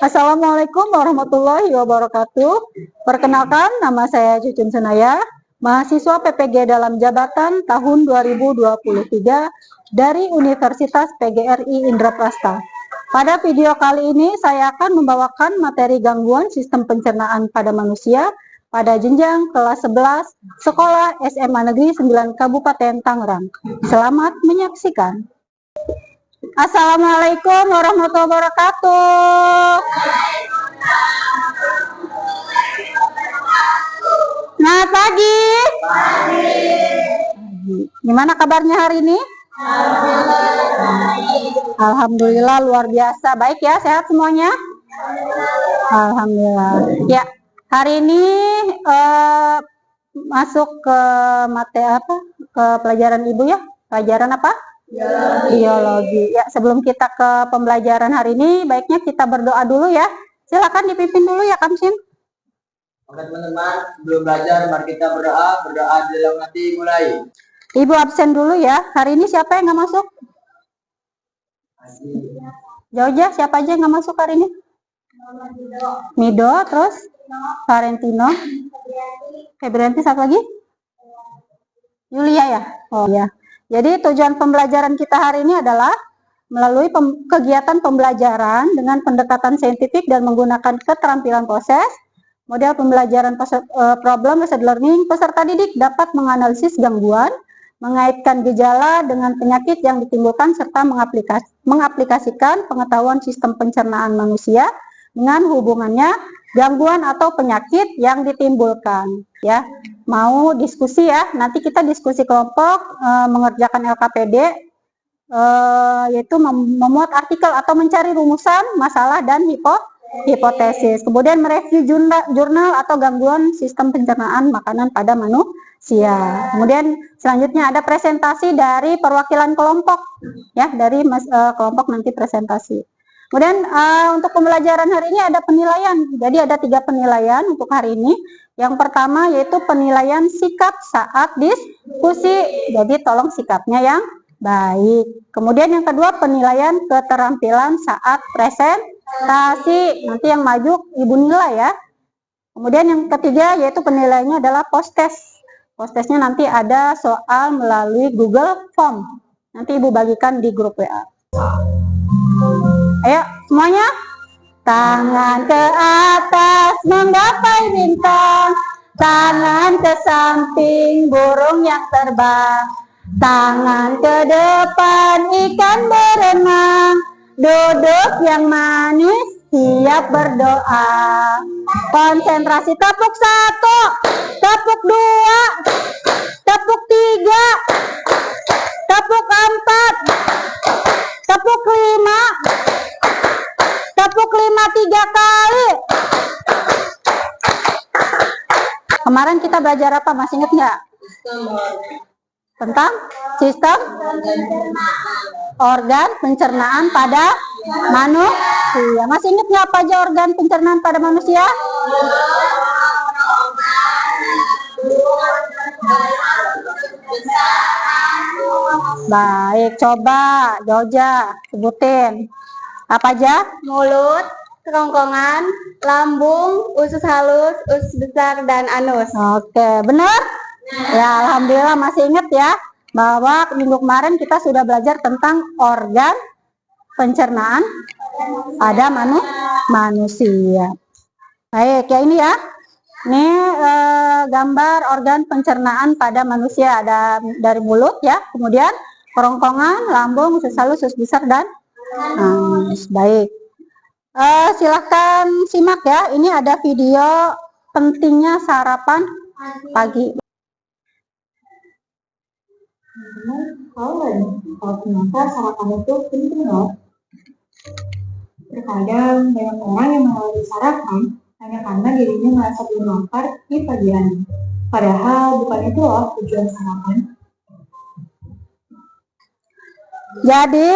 Assalamualaikum warahmatullahi wabarakatuh. Perkenalkan, nama saya Cucun Senaya, mahasiswa PPG dalam jabatan tahun 2023 dari Universitas PGRI Indraprasta. Pada video kali ini, saya akan membawakan materi gangguan sistem pencernaan pada manusia pada jenjang kelas 11 Sekolah SMA Negeri 9 Kabupaten Tangerang. Selamat menyaksikan. Assalamualaikum warahmatullahi wabarakatuh. Selamat pagi. Gimana kabarnya hari ini? Alhamdulillah luar biasa. Baik ya, sehat semuanya? Alhamdulillah. Ya, hari ini masuk ke materi apa? Ke pelajaran Ibu ya? Pelajaran apa? Biologi. Ya, sebelum kita ke pembelajaran hari ini, baiknya kita berdoa dulu ya. Silakan dipimpin dulu ya, Kamsin. Oke teman-teman, sebelum belajar mari kita berdoa dalam hati mulai. Ibu absen dulu ya. Hari ini siapa yang nggak masuk? Jauh-jauh, siapa aja yang nggak masuk hari ini? Mido, terus Valentino, Febrianti, satu lagi? Yulia ya? Oh ya. Jadi tujuan pembelajaran kita hari ini adalah melalui kegiatan pembelajaran dengan pendekatan saintifik dan menggunakan keterampilan proses, model pembelajaran problem-based learning, peserta didik dapat menganalisis gangguan, mengaitkan gejala dengan penyakit yang ditimbulkan, serta mengaplikasikan pengetahuan sistem pencernaan manusia dengan hubungannya gangguan atau penyakit yang ditimbulkan. Ya, mau diskusi ya, nanti kita diskusi kelompok mengerjakan LKPD, yaitu memuat artikel atau mencari rumusan masalah dan hipotesis, kemudian mereview jurnal atau gangguan sistem pencernaan makanan pada manusia. Kemudian selanjutnya ada presentasi dari perwakilan kelompok ya, dari kelompok nanti presentasi. Kemudian untuk pembelajaran hari ini ada penilaian. Jadi ada 3 penilaian untuk hari ini. Yang pertama yaitu penilaian sikap saat diskusi. Jadi tolong sikapnya yang baik. Kemudian yang kedua penilaian keterampilan saat presentasi. Nanti yang maju Ibu nilai ya. Kemudian yang ketiga yaitu penilaiannya adalah post-test. Post-testnya nanti ada soal melalui Google Form. Nanti Ibu bagikan di grup WA. Ayo semuanya, tangan ke atas menggapai bintang, tangan ke samping burung yang terbang, tangan ke depan ikan berenang, duduk yang manis siap berdoa. Konsentrasi, tepuk 1, tepuk 2, tepuk 3, tepuk 4, tepuk 5, tepuk 5 3 kali. Kemarin kita belajar apa? Masih ingat nggak? Tentang sistem organ pencernaan pada manusia. Masih ingat nggak apa aja organ pencernaan pada manusia? Baik, coba Joja sebutin. Apa aja? Mulut, kerongkongan, lambung, usus halus, usus besar, dan anus. Oke, benar? Ya, alhamdulillah masih ingat ya bahwa minggu kemarin kita sudah belajar tentang organ pencernaan pada manusia. Baik, ya ini ya. Ini gambar organ pencernaan pada manusia. Ada dari mulut ya, kemudian kerongkongan, lambung, usus halus, usus besar, dan baik. Silahkan simak ya. Ini ada video pentingnya sarapan pagi. Kalau ternyata sarapan itu penting loh. Terkadang banyak orang yang mengalami sarapan hanya karena dirinya merasa belum lapar di pagi hari. Padahal bukan itu loh tujuan sarapan. Jadi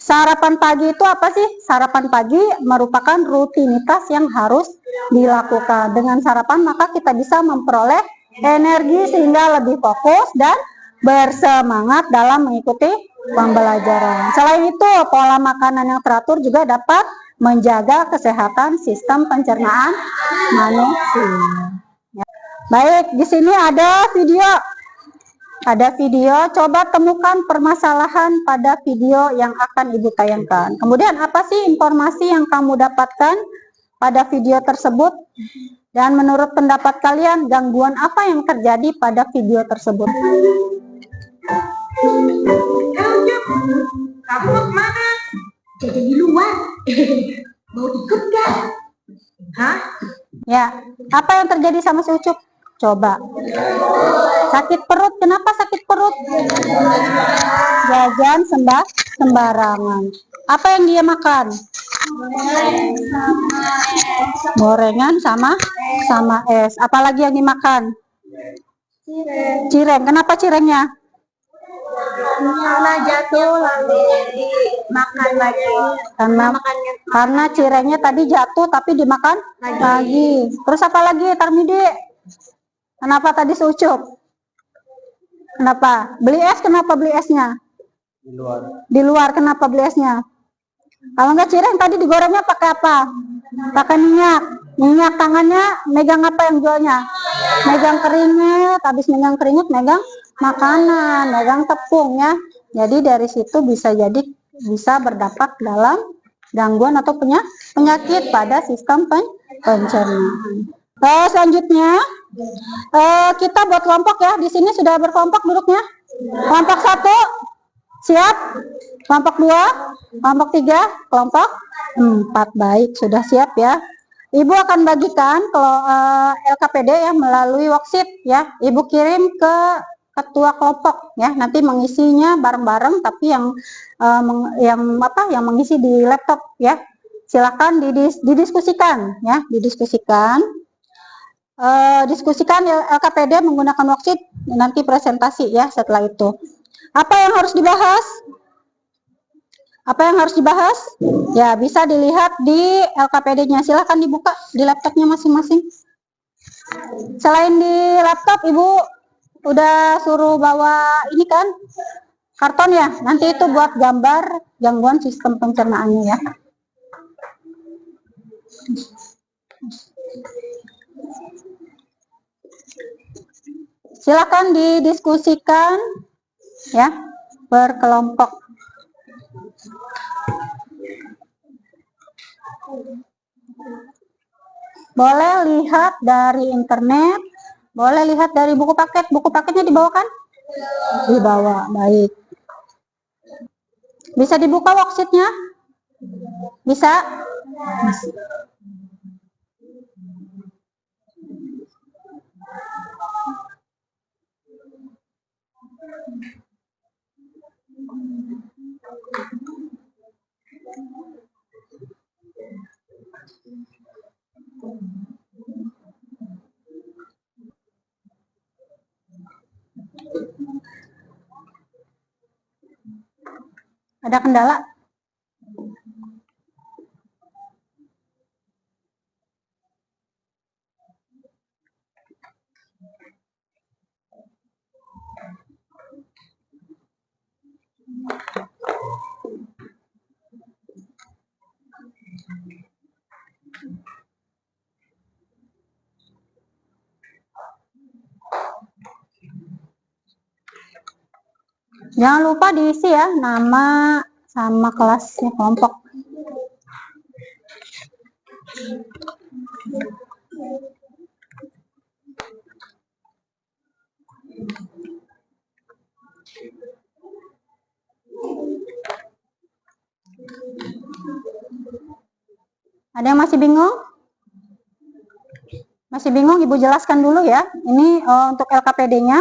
sarapan pagi itu apa sih? Sarapan pagi merupakan rutinitas yang harus dilakukan. Dengan sarapan maka kita bisa memperoleh energi sehingga lebih fokus dan bersemangat dalam mengikuti pembelajaran. Selain itu, pola makanan yang teratur juga dapat menjaga kesehatan sistem pencernaan manusia. Ya. Baik, di sini ada video. Ada video, coba temukan permasalahan pada video yang akan Ibu tayangkan. Kemudian apa sih informasi yang kamu dapatkan pada video tersebut? Dan menurut pendapat kalian, gangguan apa yang terjadi pada video tersebut? Kamu mau kemana? Jajan di luar. Mau ikut gak? Hah? Ya, apa yang terjadi sama si Ucup? Coba. Sakit perut, kenapa sakit perut? Jajan sembarangan. Apa yang dia makan? Gorengan sama es. Apalagi yang dimakan? Cireng. Kenapa cirengnya? Karena jatuh lalu dimakan lagi. Karena cirengnya tadi jatuh tapi dimakan lagi. Terus apa lagi, Tarmidi? Kenapa tadi Ucup? Kenapa? Beli es, kenapa beli esnya? Di luar. Di luar, kenapa beli esnya? Kalau nggak cireng tadi digorengnya pakai apa? Pakai minyak. Minyak tangannya megang apa yang jualnya? Megang keringet, habis megang keringet megang makanan, megang tepung ya. Jadi dari situ bisa berdampak dalam gangguan atau penyakit pada sistem pencernaan. Selanjutnya kita buat kelompok ya. Di sini sudah berkelompok duduknya. Kelompok 1 siap. Kelompok 2, kelompok 3, kelompok 4. Baik, sudah siap ya. Ibu akan bagikan kalau LKPD ya melalui worksheet ya. Ibu kirim ke ketua kelompok ya. Nanti mengisinya bareng-bareng, tapi yang mengisi di laptop ya. Silakan didiskusikan ya, didiskusikan. Diskusikan LKPD menggunakan worksheet, nanti presentasi ya setelah itu. Apa yang harus dibahas? Apa yang harus dibahas? Ya, bisa dilihat di LKPD-nya. Silahkan dibuka di laptopnya masing-masing. Selain di laptop, Ibu udah suruh bawa ini kan? Karton ya? Nanti itu buat gambar gangguan sistem pencernaannya ya. Silakan didiskusikan ya, berkelompok. Boleh lihat dari internet, boleh lihat dari buku paket. Buku paketnya dibawakan? Dibawa, baik. Bisa dibuka worksheet-nya? Bisa? Ada kendala? Jangan lupa diisi ya, nama sama kelasnya kelompok. Ada yang masih bingung? Masih bingung, Ibu jelaskan dulu ya. Ini untuk LKPD-nya.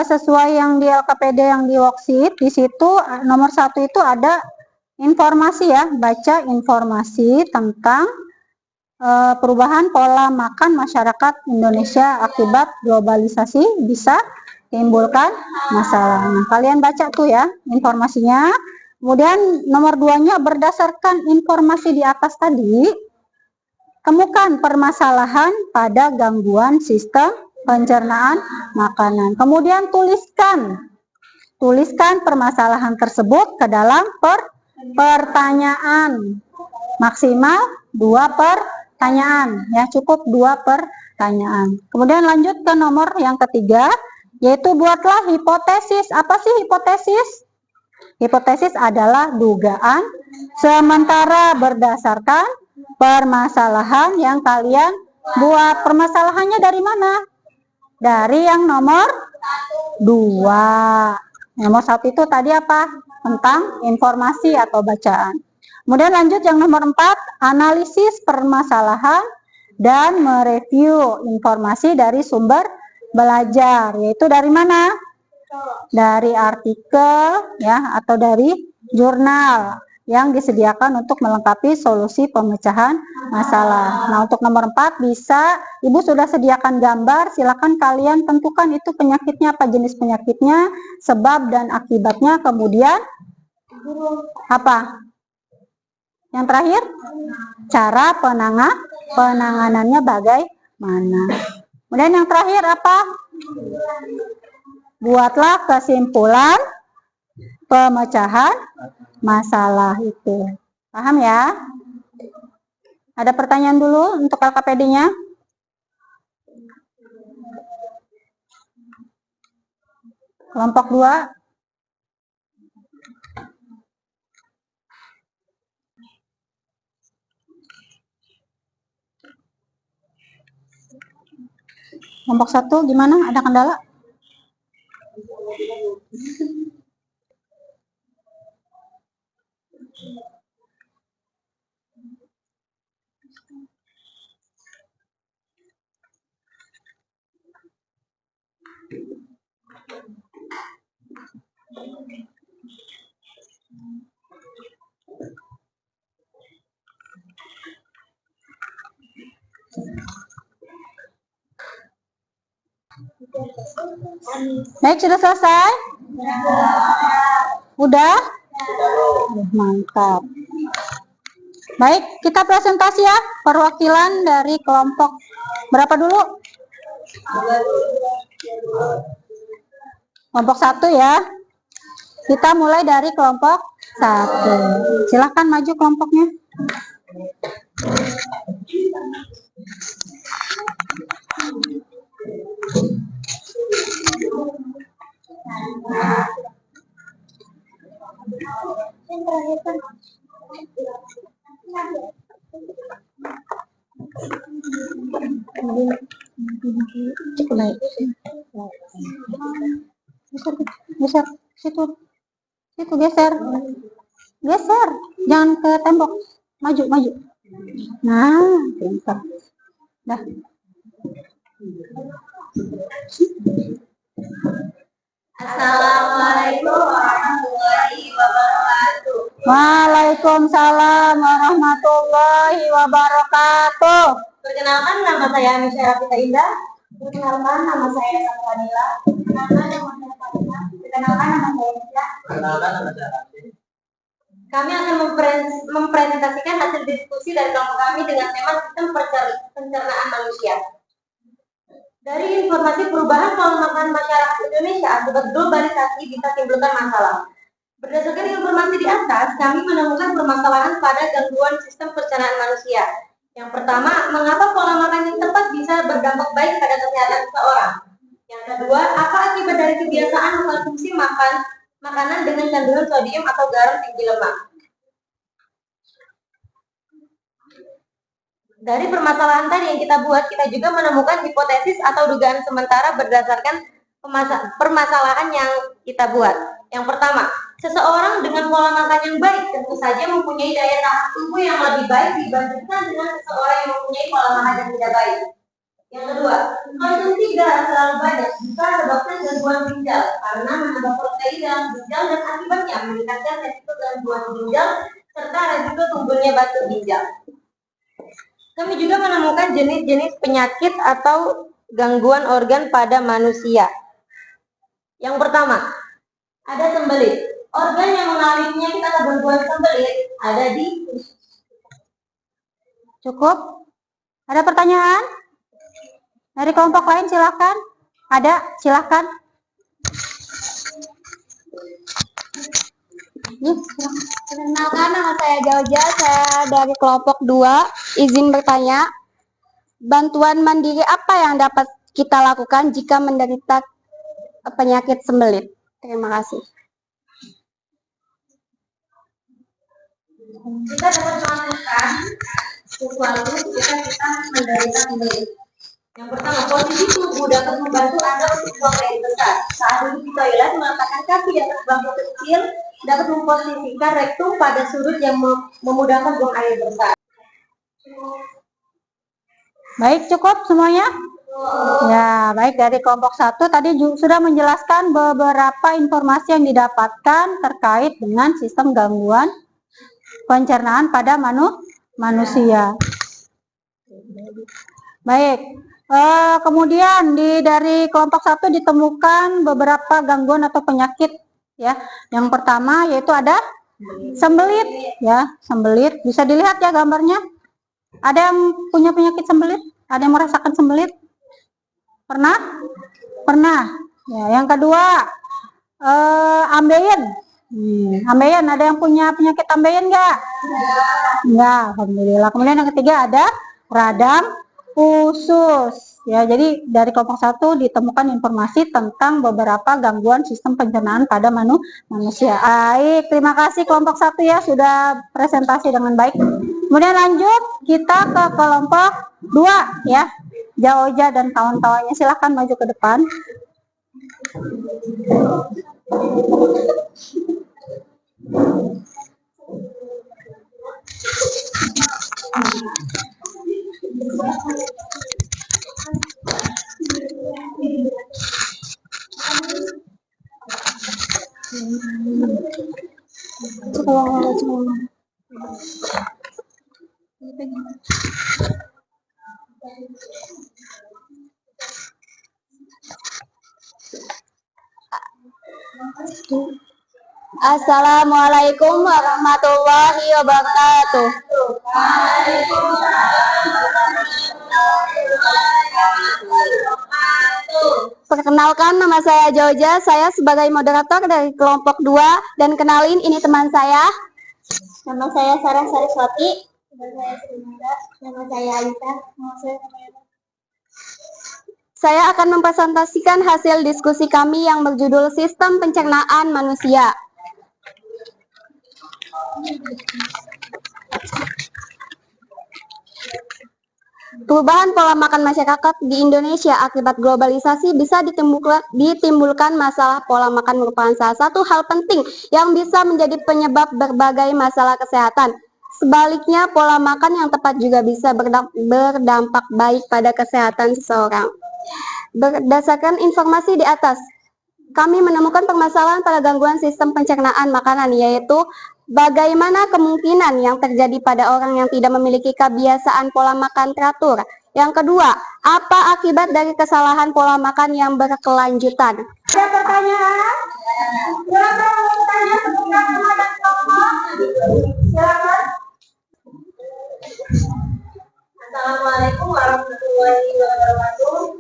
Sesuai yang di LKPD yang di worksheet, di situ nomor 1 itu ada informasi ya, baca informasi tentang perubahan pola makan masyarakat Indonesia akibat globalisasi bisa timbulkan masalah. Nah, kalian baca tuh ya informasinya. Kemudian nomor 2-nya berdasarkan informasi di atas tadi, temukan permasalahan pada gangguan sistem pencernaan makanan. Kemudian tuliskan permasalahan tersebut ke dalam pertanyaan. Maksimal 2 pertanyaan, ya cukup 2 pertanyaan. Kemudian lanjut ke nomor yang ketiga, yaitu buatlah hipotesis. Apa sih hipotesis? Hipotesis adalah dugaan sementara berdasarkan permasalahan yang kalian buat. Permasalahannya dari mana? Dari yang nomor 2. Nomor 1 itu tadi apa? Tentang informasi atau bacaan. Kemudian lanjut yang nomor 4, analisis permasalahan dan mereview informasi dari sumber belajar. Yaitu dari mana? Dari artikel ya atau dari jurnal yang disediakan untuk melengkapi solusi pemecahan masalah. Nah, untuk nomor 4 bisa Ibu sudah sediakan gambar, silakan kalian tentukan itu penyakitnya apa, jenis penyakitnya, sebab dan akibatnya, kemudian apa? Yang terakhir, cara penanganannya bagaimana. Kemudian yang terakhir apa? Buatlah kesimpulan pemecahan masalah itu. Paham ya? Ada pertanyaan dulu untuk LKPD-nya? Kelompok 2. Kelompok 1 gimana? Ada kendala? Baik, sudah selesai? Udah? Mantap. Baik, kita presentasi ya, perwakilan dari kelompok berapa dulu? Kelompok 1 ya. Kita mulai dari kelompok 1. Silahkan maju kelompoknya. Cukup naik. Geser, situ geser, jangan ke tembok, maju. Nah, pintar. Dah. Assalamualaikum warahmatullahi wabarakatuh. Waalaikumsalam warahmatullahi wabarakatuh. Perkenalkan, nama saya Misha Rafita Indah. Perkenalkan, nama saya Safanila. Perkenalkan, nama saya Farina. Perkenalkan, nama saya Misha. Perkenalkan, nama saya Rafi. Kami akan mempresentasikan hasil diskusi dari kelompok kami dengan tema sistem pencernaan manusia. Dari informasi perubahan pola makan masyarakat Indonesia akibat globalisasi bisa timbulkan masalah. Berdasarkan informasi di atas, kami menemukan permasalahan pada gangguan sistem pencernaan manusia. Yang pertama, mengapa pola makan yang tepat bisa berdampak baik pada kesehatan seseorang? Yang kedua, apa akibat dari kebiasaan mengkonsumsi makanan dengan kandungan sodium atau garam tinggi lemak? Dari permasalahan tadi yang kita buat, kita juga menemukan hipotesis atau dugaan sementara berdasarkan permasalahan yang kita buat. Yang pertama, seseorang dengan pola makan yang baik tentu saja mempunyai daya tahan tubuh yang lebih baik dibandingkan dengan seseorang yang mempunyai pola makan yang tidak baik. Yang kedua, konsumsi garam terlalu banyak bisa menyebabkan gangguan ginjal karena menambah protein dalam ginjal dan akibatnya meningkatkan resiko gangguan ginjal serta resiko tumbuhnya batu ginjal. Kami juga menemukan jenis-jenis penyakit atau gangguan organ pada manusia. Yang pertama, ada sembelit. Organ yang mengalami penyakit atau gangguan sembelit ada di... Cukup? Ada pertanyaan? Dari kelompok lain silakan. Ada? Silakan. Yuk, Perkenalkan, nama saya Jauja, saya dari kelompok 2. Izin bertanya, bantuan mandiri apa yang dapat kita lakukan jika menderita penyakit sembelit? Terima kasih. Kita dapat melakukan sesuatu jika kita menderita sembelit. Yang pertama, posisi tubuh dapat membantu Anda untuk buang air besar. Saat duduk di toilet, meletakkan kaki di atas bangku kecil dapat memposisikan rektum pada sudut yang memudahkan buang air besar. baik, cukup semuanya? Ya, baik, dari kelompok 1 tadi sudah menjelaskan beberapa informasi yang didapatkan terkait dengan sistem gangguan pencernaan pada manusia. Baik, kemudian dari kelompok 1 ditemukan beberapa gangguan atau penyakit ya. Yang pertama yaitu ada sembelit ya, sembelit. Bisa dilihat ya gambarnya. Ada yang punya penyakit sembelit? Ada yang merasakan sembelit? Pernah? Pernah. Ya, yang kedua ambeien. Ambeien, ada yang punya penyakit ambeien enggak? Enggak, alhamdulillah. Kemudian yang ketiga ada radang usus. Ya, jadi dari kelompok 1 ditemukan informasi tentang beberapa gangguan sistem pencernaan pada manusia. Baik, terima kasih kelompok 1 ya sudah presentasi dengan baik. Kemudian lanjut kita ke kelompok 2 ya. Jaoja dan kawan-kawannya silahkan maju ke depan. Assalamualaikum warahmatullahi wabarakatuh. Perkenalkan, nama saya Jauja, saya sebagai moderator dari kelompok 2, dan kenalin ini teman saya. Nama saya Sarah Saraswati. Nama saya Srinanda. Nama saya Alita. Nama saya Kamayana. Saya akan mempresentasikan hasil diskusi kami yang berjudul Sistem Pencernaan Manusia. Perubahan pola makan masyarakat di Indonesia akibat globalisasi bisa ditimbulkan masalah pola makan merupakan salah satu hal penting yang bisa menjadi penyebab berbagai masalah kesehatan. Sebaliknya, pola makan yang tepat juga bisa berdampak baik pada kesehatan seseorang. Berdasarkan informasi di atas, kami menemukan permasalahan pada gangguan sistem pencernaan makanan, yaitu bagaimana kemungkinan yang terjadi pada orang yang tidak memiliki kebiasaan pola makan teratur. Yang kedua, apa akibat dari kesalahan pola makan yang berkelanjutan? Ada pertanyaan? Silakan bertanya sebutkan nama dan kelompok. Silakan. Assalamualaikum warahmatullahi wabarakatuh.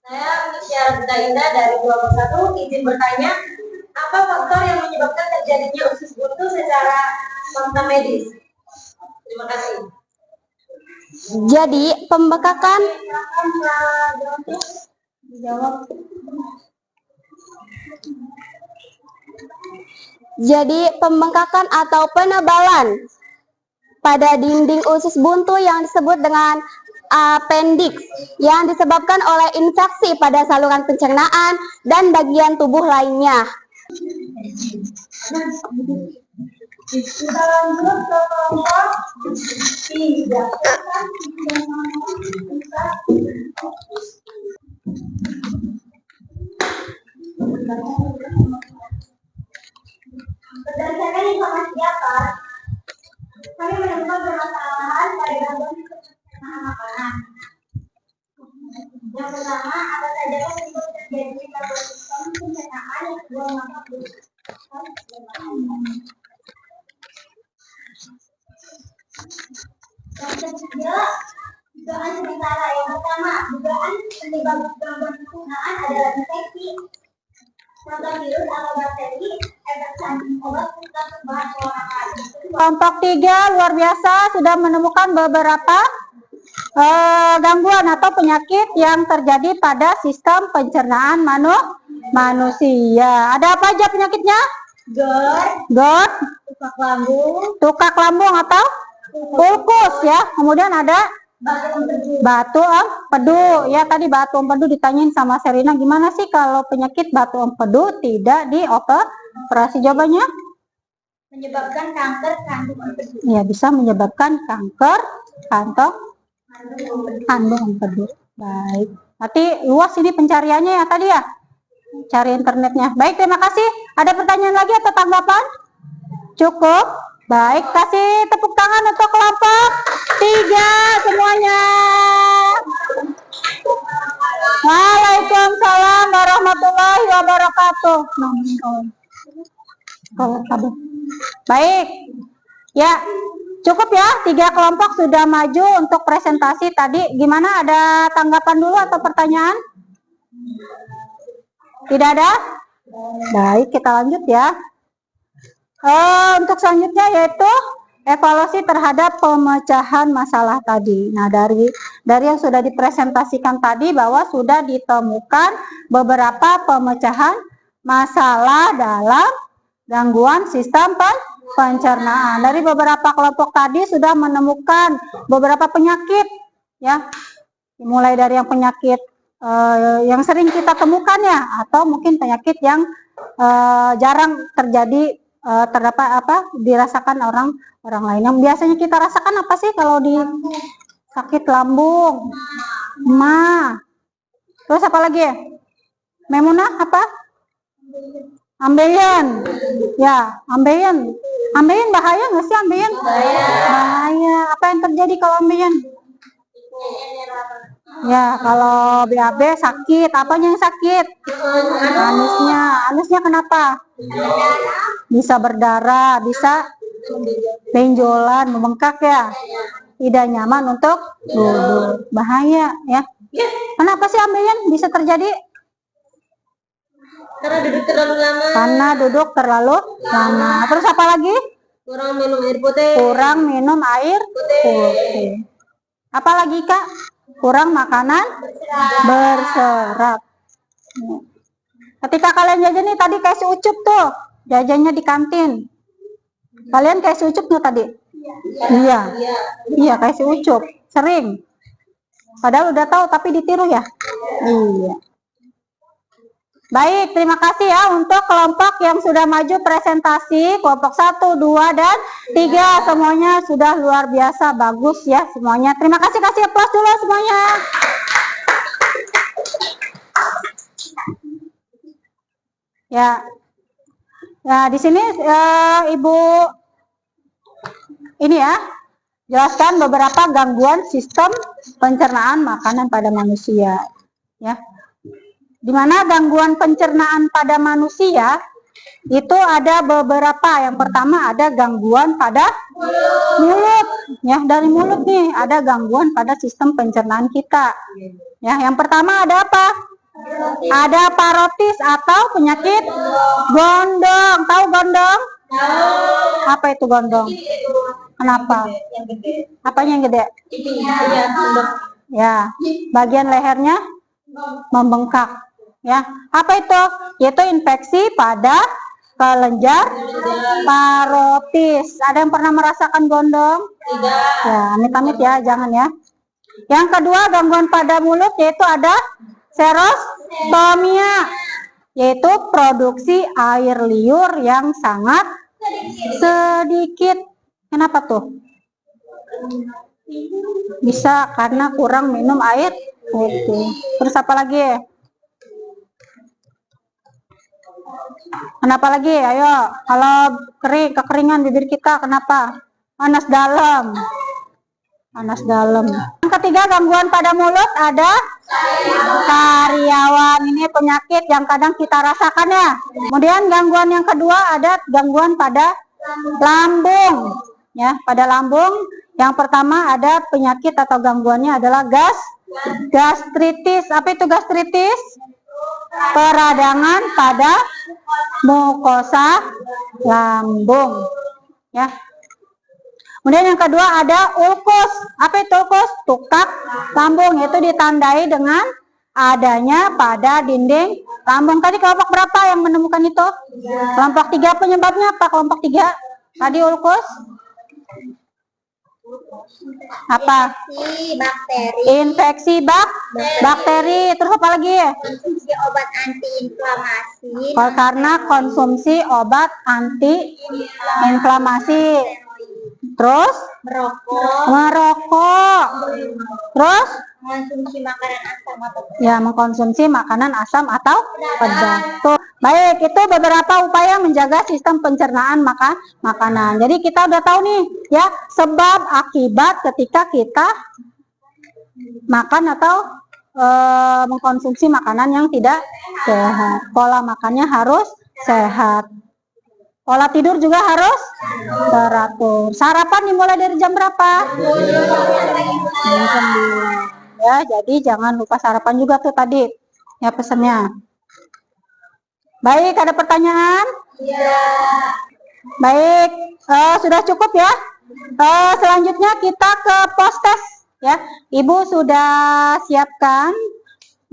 Saya Misha Indah dari kelompok 1. Izin bertanya, apa faktor yang menyebabkan terjadinya usus buntu secara fakta medis? Terima kasih. Jadi, pembekakan pembengkakan atau penebalan pada dinding usus buntu yang disebut dengan appendix yang disebabkan oleh infeksi pada saluran pencernaan dan bagian tubuh lainnya. Kita lanjut ke kelompok 3. Berdasarkan informasi di atas, kami menemukan permasalahan pada gangguan pencernaan makanan. Yang pertama, apa saja penyebab terjadi gangguan sistem pencernaan yang kedua maka yang ketiga, dugaan sementara. Yang pertama, dugaan penyebab gangguan pencernaan adalah infeksi, rotavirus atau bakteri, efek samping obat, serta perubahan pola makan. Kelompok 3 luar biasa sudah menemukan beberapa gangguan atau penyakit yang terjadi pada sistem pencernaan manusia. Ada apa aja penyakitnya? GERD, tukak lambung atau ulkus ya. Kemudian ada batu empedu ya. Tadi batu empedu ditanyain sama Serina, gimana sih kalau penyakit batu empedu tidak dioperasi? Jawabannya Menyebabkan kanker kandung empedu. ya, bisa menyebabkan kanker kandung empedu. Baik, nanti luas ini pencariannya ya tadi ya, cari internetnya. Baik, terima kasih. Ada pertanyaan lagi atau tanggapan? Cukup. Baik, kasih tepuk tangan untuk kelompok 3 semuanya. Waalaikumsalam warahmatullahi wabarakatuh. Baik, ya cukup ya, 3 kelompok sudah maju untuk presentasi tadi. Gimana, ada tanggapan dulu atau pertanyaan? Tidak ada? Baik, kita lanjut ya. Untuk selanjutnya yaitu evaluasi terhadap pemecahan masalah tadi. Nah, dari yang sudah dipresentasikan tadi bahwa sudah ditemukan beberapa pemecahan masalah dalam gangguan sistem pencernaan. Dari beberapa kelompok tadi sudah menemukan beberapa penyakit ya. Mulai dari yang penyakit yang sering kita temukan ya, atau mungkin penyakit yang jarang terjadi, terdapat dirasakan orang lain. Yang biasanya kita rasakan apa sih kalau di sakit lambung? Terus apa lagi? Memunah apa? Ambeien. Ya, ambeien. Ambeien bahaya nggak sih ambeien? Bahaya. Apa yang terjadi kalau ambeien? Ya, kalau BAB sakit. Apanya yang sakit? Anusnya. Anusnya kenapa? Bisa berdarah, bisa benjolan, membengkak ya. Tidak nyaman untuk duduk. Bahaya ya. Kenapa sih ambeien bisa terjadi? Karena duduk terlalu lama. Karena duduk terlalu lama. Terus apa lagi? Kurang minum air putih. Kurang minum air putih. Apa lagi Kak? Kurang makanan berserat. Ketika kalian jajan nih tadi kayak si Ucup tuh, jajannya di kantin. Kalian kayak si Ucup nggak tadi? Iya kayak si Ucup, sering. Padahal udah tahu tapi ditiru ya. Iya. Baik, terima kasih ya untuk kelompok yang sudah maju presentasi. Kelompok 1, 2, dan 3 semuanya sudah luar biasa bagus ya semuanya. Terima kasih, kasih aplaus dulu semuanya. Ya, di sini Ibu ini ya jelaskan beberapa gangguan sistem pencernaan makanan pada manusia. Ya. Di mana gangguan pencernaan pada manusia itu ada beberapa. Yang pertama ada gangguan pada mulut. Ya, dari mulut nih ada gangguan pada sistem pencernaan kita. Ya, yang pertama ada apa? Ada parotis atau penyakit gondong. Tahu gondong? Apa itu gondong? Kenapa? Apanya yang gede? Ya, bagian lehernya membengkak. Ya, apa itu? Yaitu infeksi pada kelenjar parotis. Ada yang pernah merasakan gondong? Tidak. Ya, amit-amit ya, jangan ya. Yang kedua, gangguan pada mulut yaitu ada serostomia, yaitu produksi air liur yang sangat sedikit. Kenapa tuh? Bisa karena kurang minum air putih. Terus apa lagi? Kenapa lagi? Ayo, kalau kekeringan bibir kita kenapa? Panas dalam. Panas dalam. Yang ketiga, gangguan pada mulut ada sariawan. Ini penyakit yang kadang kita rasakan ya. Kemudian gangguan yang kedua ada gangguan pada lambung. Ya, pada lambung yang pertama ada penyakit atau gangguannya adalah Gastritis. Apa itu gastritis? Peradangan pada mukosa lambung. Ya. Kemudian yang kedua ada ulkus. Apa itu ulkus? Tukak lambung. Itu ditandai dengan adanya pada dinding lambung. Tadi kelompok berapa yang menemukan itu? Kelompok 3. Penyebabnya apa kelompok 3? Tadi ulkus? Apa? Infeksi bakteri. Terus apa lagi? Konsumsi obat antiinflamasi. Karena konsumsi obat antiinflamasi. Terus? Merokok. Terus? Mengonsumsi makanan asam atau Ya, mengkonsumsi makanan asam atau pedas. Tuh. Baik, itu beberapa upaya menjaga sistem pencernaan makanan. Jadi kita udah tahu nih, ya, sebab akibat ketika kita makan atau mengkonsumsi makanan yang tidak sehat. Pola makannya harus sehat. Pola tidur juga harus teratur. Sarapan dimulai dari jam berapa? Jam 9. Ya, jadi jangan lupa sarapan juga tuh tadi. Ya, pesannya. Baik, ada pertanyaan? Iya. Baik, sudah cukup ya. Selanjutnya kita ke post-test ya. Ibu sudah siapkan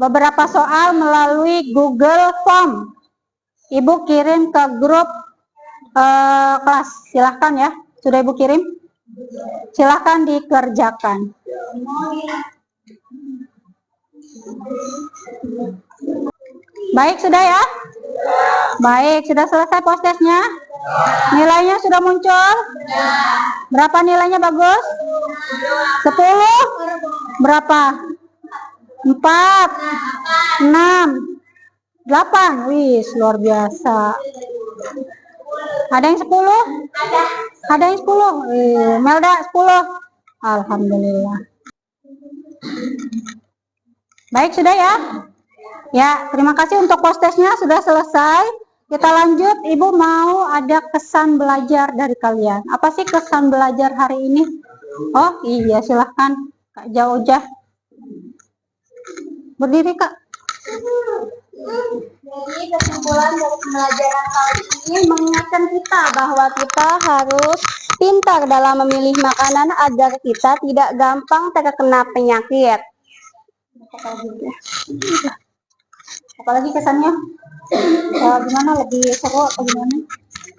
beberapa soal melalui Google Form. Ibu kirim ke grup kelas. Silahkan ya. Sudah Ibu kirim? Silahkan dikerjakan. Baik, sudah ya? Baik, sudah selesai post-testnya? Nilainya sudah muncul? Berapa nilainya bagus? 10? Berapa? 4? 6? 8? Wih, luar biasa. Ada yang 10? Ada yang 10? Melda 10? Alhamdulillah. Baik, sudah ya? Ya, terima kasih untuk post-testnya sudah selesai. Kita lanjut, Ibu mau ada kesan belajar dari kalian. Apa sih kesan belajar hari ini? Oh iya, silahkan Kak Jaujah. Berdiri Kak. Jadi kesimpulan dari pembelajaran kali ini mengingatkan kita bahwa kita harus pintar dalam memilih makanan agar kita tidak gampang terkena penyakit. Apalagi kesannya? Gimana, lebih seru atau gimana?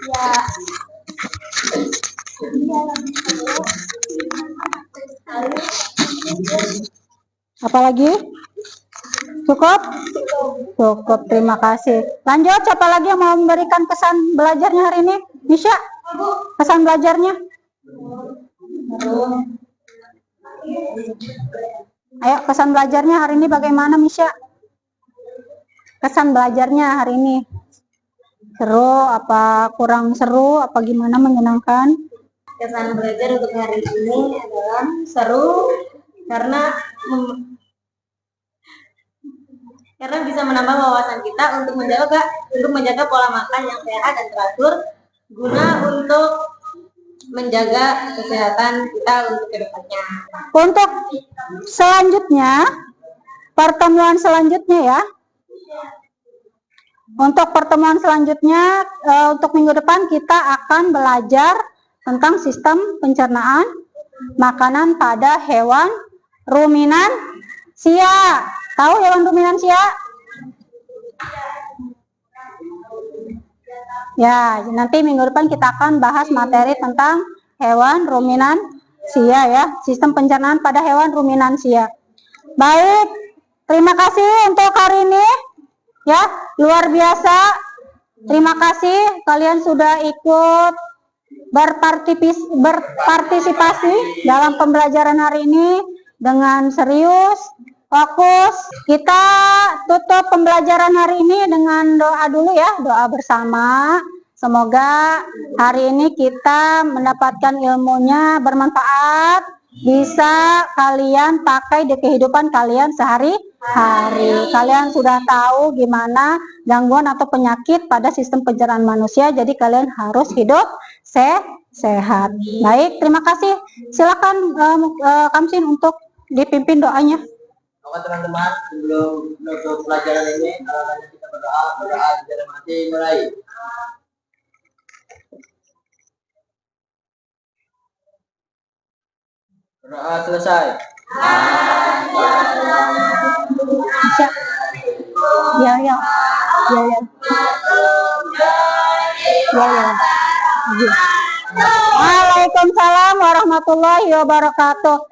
Ya. Apalagi? Cukup? Cukup, terima kasih. Lanjut, siapa lagi yang mau memberikan kesan belajarnya hari ini? Nisha, kesan belajarnya? Ayo, kesan belajarnya hari ini bagaimana, Misha? Kesan belajarnya hari ini? Seru, apa kurang seru, apa gimana, menyenangkan? Kesan belajar untuk hari ini adalah seru karena bisa menambah wawasan kita untuk menjaga pola makan yang sehat dan teratur guna untuk menjaga kesehatan kita untuk kedepannya. Untuk selanjutnya, pertemuan selanjutnya ya. Untuk pertemuan selanjutnya, untuk minggu depan kita akan belajar tentang sistem pencernaan makanan pada hewan ruminansia. Tahu hewan ruminansia? Ya, nanti minggu depan kita akan bahas materi tentang hewan ruminansia ya, sistem pencernaan pada hewan ruminansia. Baik, terima kasih untuk hari ini. Ya, luar biasa. Terima kasih kalian sudah ikut berpartisipasi dalam pembelajaran hari ini dengan serius, fokus. Kita tutup pembelajaran hari ini dengan doa dulu ya, doa bersama. Semoga hari ini kita mendapatkan ilmunya bermanfaat, bisa kalian pakai di kehidupan kalian sehari-hari. Kalian sudah tahu gimana gangguan atau penyakit pada sistem pencernaan manusia, jadi kalian harus hidup sehat. Baik, terima kasih. Silakan Kamsin untuk dipimpin doanya. Oke teman-teman, sebelum menutup pelajaran ini, alangkah kita berdoa di dalam hati mulai. Berdoa selesai. Bisa. Ya, ya. Ya, ya. Ya, ya. Waalaikumsalam warahmatullahi wabarakatuh.